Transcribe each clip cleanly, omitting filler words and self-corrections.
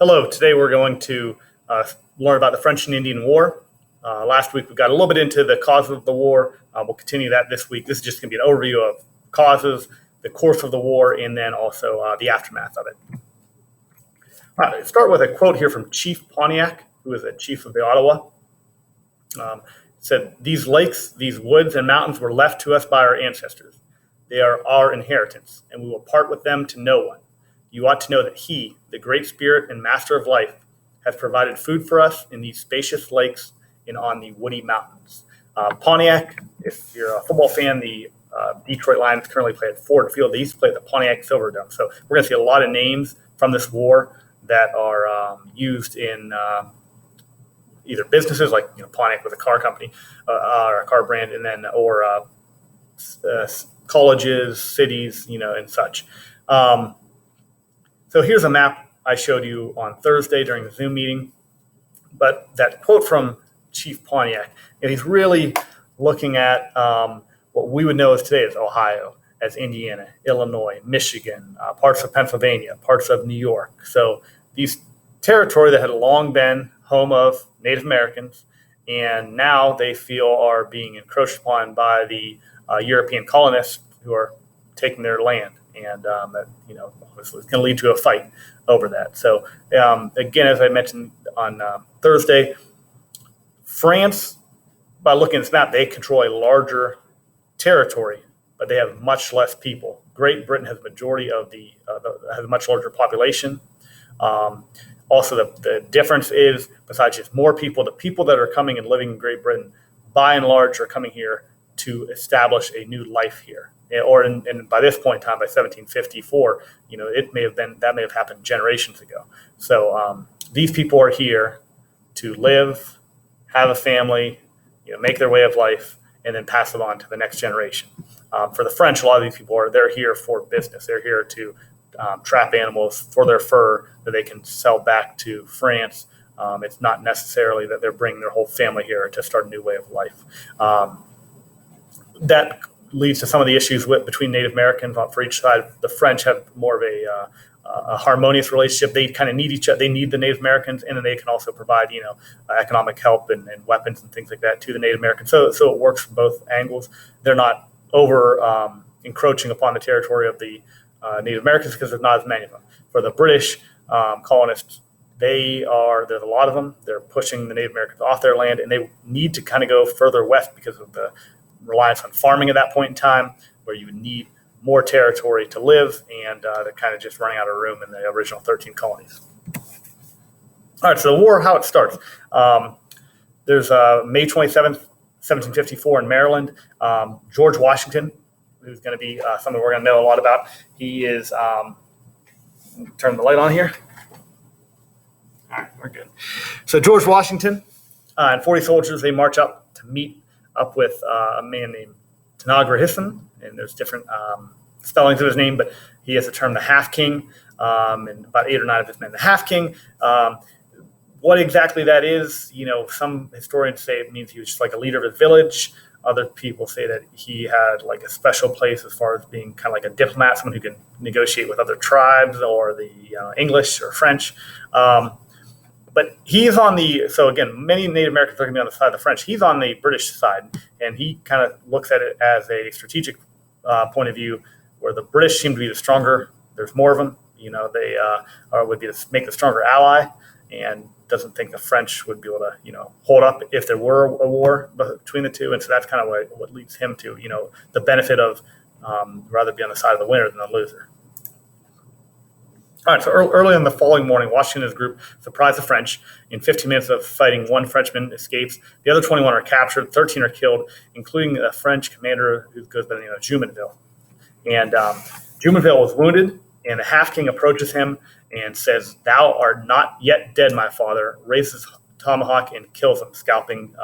Hello, today we're going to learn about the French and Indian War. Last week we got a little bit into the causes of the war. We'll continue that this week. This is just going to be an overview of causes, the course of the war, and then also the aftermath of it. All right, let's start with a quote here from Chief Pontiac, who is the chief of the Ottawa. Said, "These lakes, these woods and mountains were left to us by our ancestors. They are our inheritance, and we will part with them to no one. You ought to know that he, the great spirit and master of life, has provided food for us in these spacious lakes and on the woody mountains." Pontiac, if you're a football fan, the Detroit Lions currently play at Ford Field. They used to play at the Pontiac Silverdome. So we're going to see a lot of names from this war that are used in either businesses like Pontiac with a car company or a car brand, and then or colleges, cities, and such. So here's a map I showed you on Thursday during the Zoom meeting. But that quote from Chief Pontiac, he's really looking at what we would know as today as Ohio, as Indiana, Illinois, Michigan, parts of Pennsylvania, parts of New York. So these territory that had long been home of Native Americans, and now they feel are being encroached upon by the European colonists who are taking their land. And that, obviously it's going to lead to a fight over that. So again, as I mentioned on Thursday, France, by looking at this map, they control a larger territory, but they have much less people. Great Britain has a majority of has a much larger population. Also, the difference is, besides just more people, the people that are coming and living in Great Britain, by and large, are coming here to establish a new life here. Or and by this point in time, by 1754, it may have happened generations ago. So these people are here to live, have a family, make their way of life, and then pass it on to the next generation. For the French, a lot of these people they're here for business. They're here to trap animals for their fur that they can sell back to France. It's not necessarily that they're bringing their whole family here to start a new way of life. That leads to some of the issues between Native Americans for each side. The French have more of a harmonious relationship. They kind of need each other. They need the Native Americans, and then they can also provide, economic help and weapons and things like that to the Native Americans. So it works from both angles. They're not over encroaching upon the territory of the Native Americans because there's not as many of them. For the British colonists, there's a lot of them. They're pushing the Native Americans off their land, and they need to kind of go further west because of the reliance on farming at that point in time, where you would need more territory to live, and they're kind of just running out of room in the original 13 colonies. All right, so the war, how it starts. There's May 27th, 1754 in Maryland. George Washington, who's going to be something we're going to know a lot about. He is, turn the light on here. All right, we're good. So George Washington and 40 soldiers, they march up to meet up with a man named Tanagra-Hisson, and there's different spellings of his name, but he has the term the Half King, and about 8 or 9 of his men, the Half King. What exactly that is, some historians say it means he was just like a leader of his village. Other people say that he had like a special place as far as being kind of like a diplomat, someone who can negotiate with other tribes or the English or French. But he's so again, many Native Americans are going to be on the side of the French. He's on the British side, and he kind of looks at it as a strategic point of view, where the British seem to be the stronger. There's more of them. They would make the stronger ally, and doesn't think the French would be able to, hold up if there were a war between the two. And so that's kind of what leads him to, the benefit of rather be on the side of the winner than the loser. All right, so early in the following morning, Washington and his group surprised the French. In 15 minutes of fighting, 1 Frenchman escapes. The other 21 are captured, 13 are killed, including a French commander who goes by the name of Jumonville. And Jumonville was wounded, and the Half King approaches him and says, "Thou art not yet dead, my father," raises his tomahawk and kills him, scalping,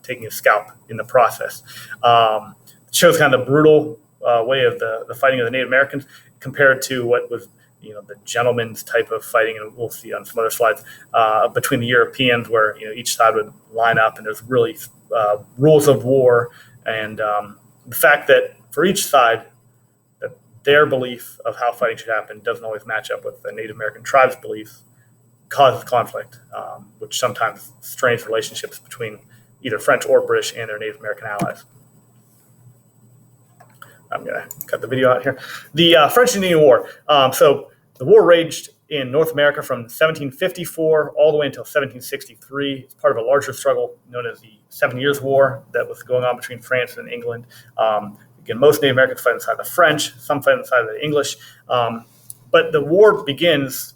taking his scalp in the process. It shows kind of the brutal way of the fighting of the Native Americans, compared to what was, the gentleman's type of fighting, and we'll see on some other slides, between the Europeans, where, each side would line up, and there's really rules of war, and the fact that for each side, that their belief of how fighting should happen doesn't always match up with the Native American tribes' beliefs, causes conflict, which sometimes strains relationships between either French or British and their Native American allies. I'm going to cut the video out here. The French Indian War. So the war raged in North America from 1754 all the way until 1763. It's part of a larger struggle known as the 7 Years' War that was going on between France and England. Again, most Native Americans fight inside the French, some fight inside the English. But the war begins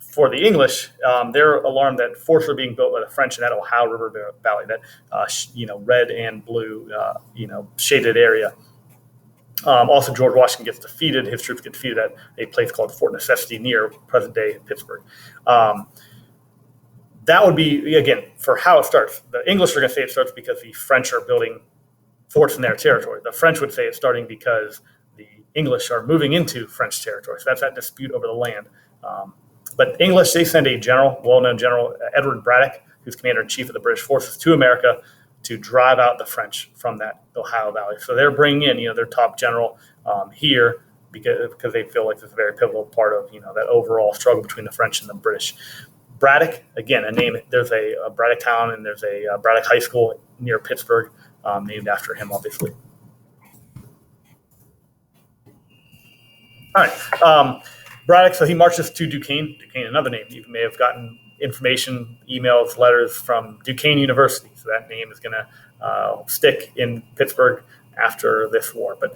for the English. They're alarmed that forts are being built by the French in that Ohio River Valley, that red and blue shaded area. Also, George Washington gets defeated. His troops get defeated at a place called Fort Necessity near present-day Pittsburgh. That would be, again, for how it starts. The English are going to say it starts because the French are building forts in their territory. The French would say it's starting because the English are moving into French territory. So that's that dispute over the land. But English, they send a general, well-known general, Edward Braddock, who's commander-in-chief of the British forces, to America to drive out the French from that Ohio Valley. So they're bringing in, their top general here because they feel like it's a very pivotal part of, that overall struggle between the French and the British. Braddock, again, a name. There's a Braddock Town and there's a Braddock High School near Pittsburgh, named after him, obviously. All right. Braddock, so he marches to Duquesne. Duquesne, another name. You may have gotten information, emails, letters from Duquesne University. So that name is going to stick in Pittsburgh after this war. But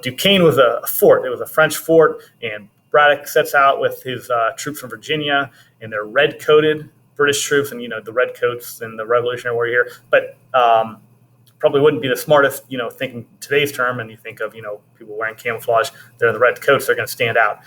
Duquesne was a fort. It was a French fort, and Braddock sets out with his troops from Virginia, and they're red-coated British troops, and the red coats and the Revolutionary War here. But probably wouldn't be the smartest, thinking today's term, and you think of, people wearing camouflage, they're in the red coats, they're going to stand out.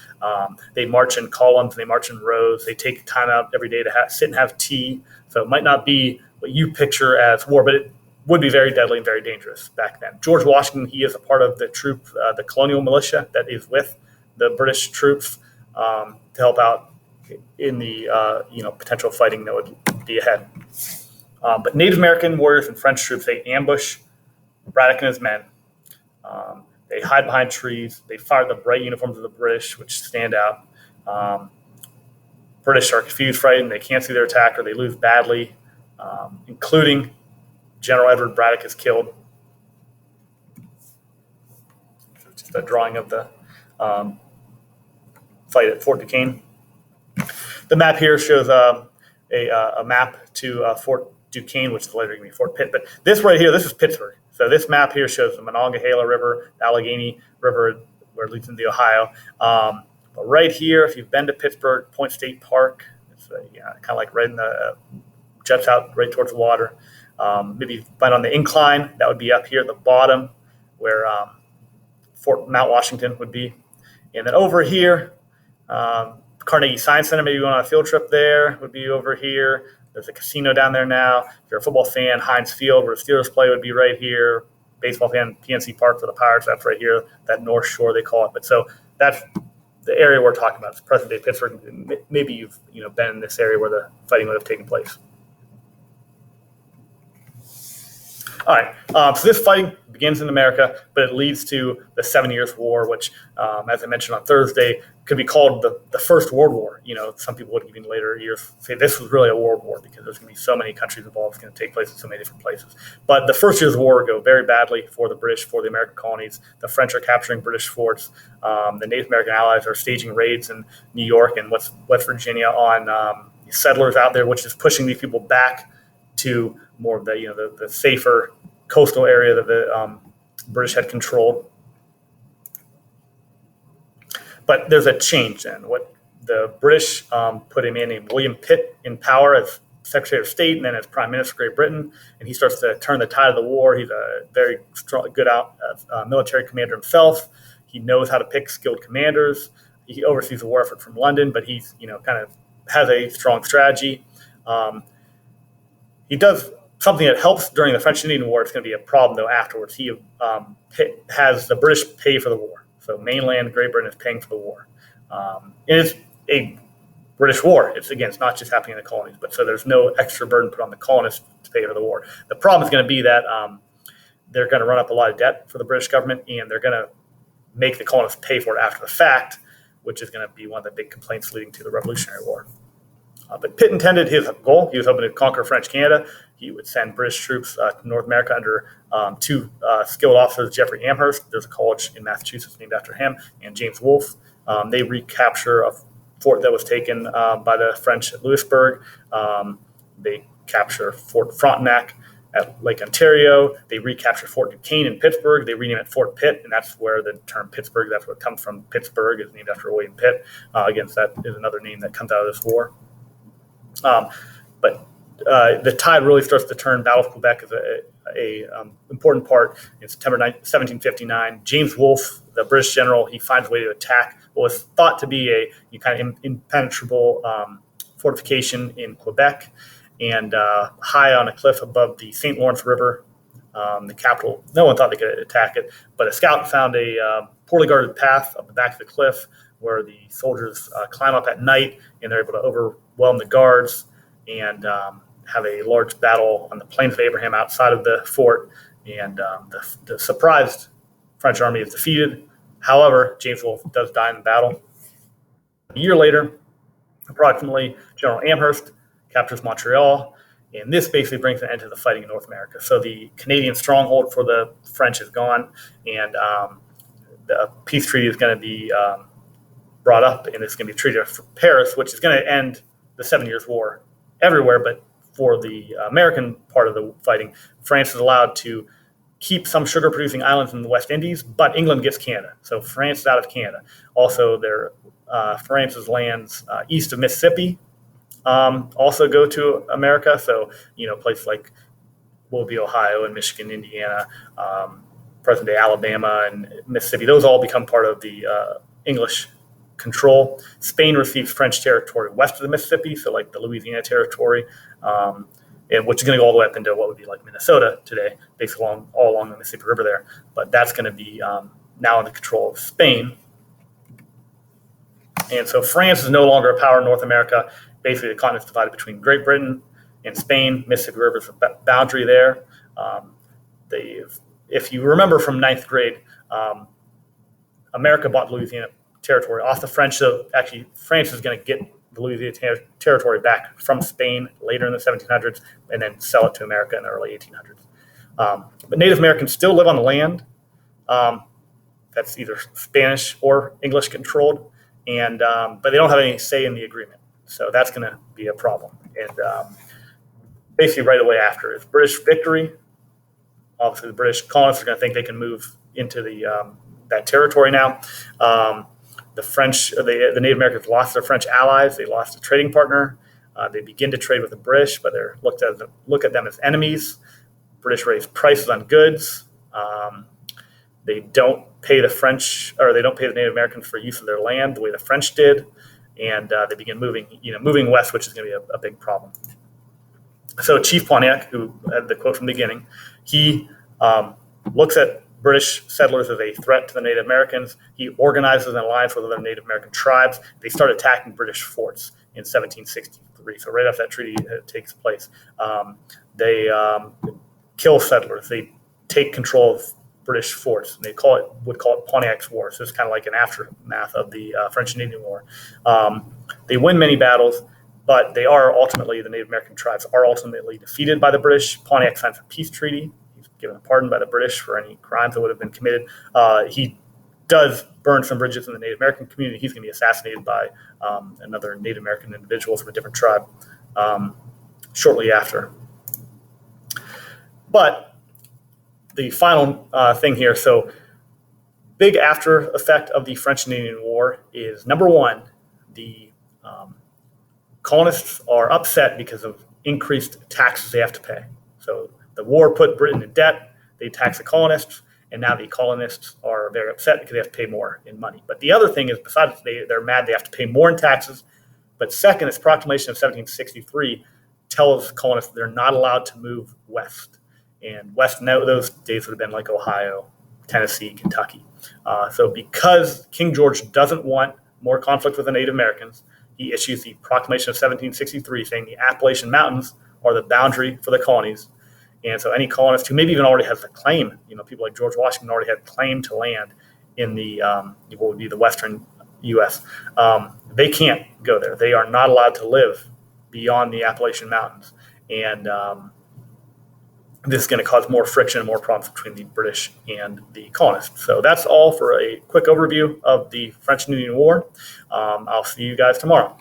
They march in columns, they march in rows, they take time out every day to sit and have tea. So it might not be what you picture as war, but it would be very deadly and very dangerous back then. George Washington, he is a part of the troop, the colonial militia that is with the British troops to help out in the, potential fighting that would be ahead. But Native American warriors and French troops, they ambush Braddock and his men. They hide behind trees. They fire the bright uniforms of the British, which stand out. British are confused, frightened. They can't see their attacker. They lose badly, including General Edward Braddock is killed. Just a drawing of the fight at Fort Duquesne. The map here shows a map to Fort Duquesne, which is later going to be Fort Pitt. But this right here, this is Pittsburgh. So this map here shows the Monongahela River, the Allegheny River, where it leads into the Ohio. But right here, if you've been to Pittsburgh, Point State Park, it's kind of like right in the jets out right towards the water. Maybe find on the incline, that would be up here at the bottom where Fort Mount Washington would be. And then over here, Carnegie Science Center, maybe going on a field trip there, would be over here. There's a casino down there now. If you're a football fan, Heinz Field, where the Steelers play, would be right here. Baseball fan, PNC Park for the Pirates, that's right here. That North Shore, they call it. But so that's the area we're talking about. It's present-day Pittsburgh. Maybe you've been in this area where the fighting would have taken place. All right, so this fighting begins in America, but it leads to the 7 Years' War, which, as I mentioned on Thursday, could be called the First World War. Some people would even later years say this was really a world war because there's going to be so many countries involved. It's going to take place in so many different places. But the First Years' War go very badly for the British, for the American colonies. The French are capturing British forts. The Native American allies are staging raids in New York and West Virginia on settlers out there, which is pushing these people back to more of the safer coastal area that the British had controlled. But there's a change then. What the British put him in William Pitt in power as Secretary of State and then as Prime Minister of Great Britain, and he starts to turn the tide of the war. He's a very strong, good military commander himself. He knows how to pick skilled commanders. He oversees the war effort from London, but he's kind of has a strong strategy. He does something that helps during the French Indian War. It's going to be a problem though afterwards. He has the British pay for the war. So mainland Great Britain is paying for the war. And it's a British war. It's not just happening in the colonies. But so there's no extra burden put on the colonists to pay for the war. The problem is going to be that they're going to run up a lot of debt for the British government, and they're going to make the colonists pay for it after the fact, which is going to be one of the big complaints leading to the Revolutionary War. But Pitt intended his goal. He was hoping to conquer French Canada. He would send British troops to North America under two skilled officers, Jeffrey Amherst. There's a college in Massachusetts named after him, and James Wolfe. They recapture a fort that was taken by the French at Louisbourg. They capture Fort Frontenac at Lake Ontario. They recapture Fort Duquesne in Pittsburgh. They rename it Fort Pitt, and that's where the term Pittsburgh, that's where it comes from. Pittsburgh is named after William Pitt. Again, so that is another name that comes out of this war. But the tide really starts to turn. Battle of Quebec is a important part. In September 1759, James Wolfe, the British general, he finds a way to attack what was thought to be a kind of impenetrable fortification in Quebec, and high on a cliff above the St. Lawrence River, the capital. No one thought they could attack it, but a scout found a poorly guarded path up the back of the cliff where the soldiers climb up at night, and they're able to overwhelm the guards and have a large battle on the Plains of Abraham outside of the fort, and the surprised French army is defeated. However, James Wolfe does die in the battle. A year later, approximately, General Amherst captures Montreal, and this basically brings an end to the fighting in North America. So the Canadian stronghold for the French is gone, and the peace treaty is going to be brought up, and it's going to be treated for Paris, which is going to end the 7 Years' War everywhere. But for the American part of the fighting, France is allowed to keep some sugar-producing islands in the West Indies, but England gets Canada. So France is out of Canada. Also, France's lands east of Mississippi also go to America. So, places like will be Ohio and Michigan, Indiana, present-day Alabama and Mississippi. Those all become part of the English control. Spain receives French territory west of the Mississippi, so like the Louisiana Territory, and which is going to go all the way up into what would be like Minnesota today, basically all along the Mississippi River there. But that's going to be now in the control of Spain. And so France is no longer a power in North America. Basically, the continent's divided between Great Britain and Spain. Mississippi River is a boundary there. If you remember from ninth grade, America bought Louisiana territory off the French. So actually, France is going to get the Louisiana territory back from Spain later in the 1700s and then sell it to America in the early 1800s. But Native Americans still live on the land. That's either Spanish or English controlled, and but they don't have any say in the agreement. So that's going to be a problem. And basically right away after is British victory. Obviously, the British colonists are going to think they can move into that territory now. The French, the Native Americans lost their French allies. They lost a trading partner. They begin to trade with the British, but they're look at them as enemies. British raise prices on goods. They don't pay the French, or they don't pay the Native Americans for use of their land the way the French did, and they begin moving west, which is going to be a big problem. So Chief Pontiac, who had the quote from the beginning, he looks at British settlers as a threat to the Native Americans. He organizes an alliance with other Native American tribes. They start attacking British forts in 1763. So right after that treaty takes place, they kill settlers. They take control of British forts. And they would call it Pontiac's War. So it's kind of like an aftermath of the French and Indian War. They win many battles, but the Native American tribes are ultimately defeated by the British. Pontiac signs a peace treaty. Given a pardon by the British for any crimes that would have been committed. He does burn some bridges in the Native American community. He's going to be assassinated by another Native American individual from a different tribe shortly after. But the final thing here, so big after effect of the French and Indian War is, number one, the colonists are upset because of increased taxes they have to pay. So the war put Britain in debt. They tax the colonists, and now the colonists are very upset because they have to pay more in money. But the other thing is, besides they're mad they have to pay more in taxes, but second, this proclamation of 1763 tells colonists they're not allowed to move west. And west in those days would have been like Ohio, Tennessee, Kentucky. So because King George doesn't want more conflict with the Native Americans, he issues the proclamation of 1763 saying the Appalachian Mountains are the boundary for the colonies. And so any colonist who maybe even already has a claim, people like George Washington already had claim to land, in the what would be the western U.S. They can't go there. They are not allowed to live beyond the Appalachian Mountains, and this is going to cause more friction and more problems between the British and the colonists. So that's all for a quick overview of the French and Indian War. I'll see you guys tomorrow.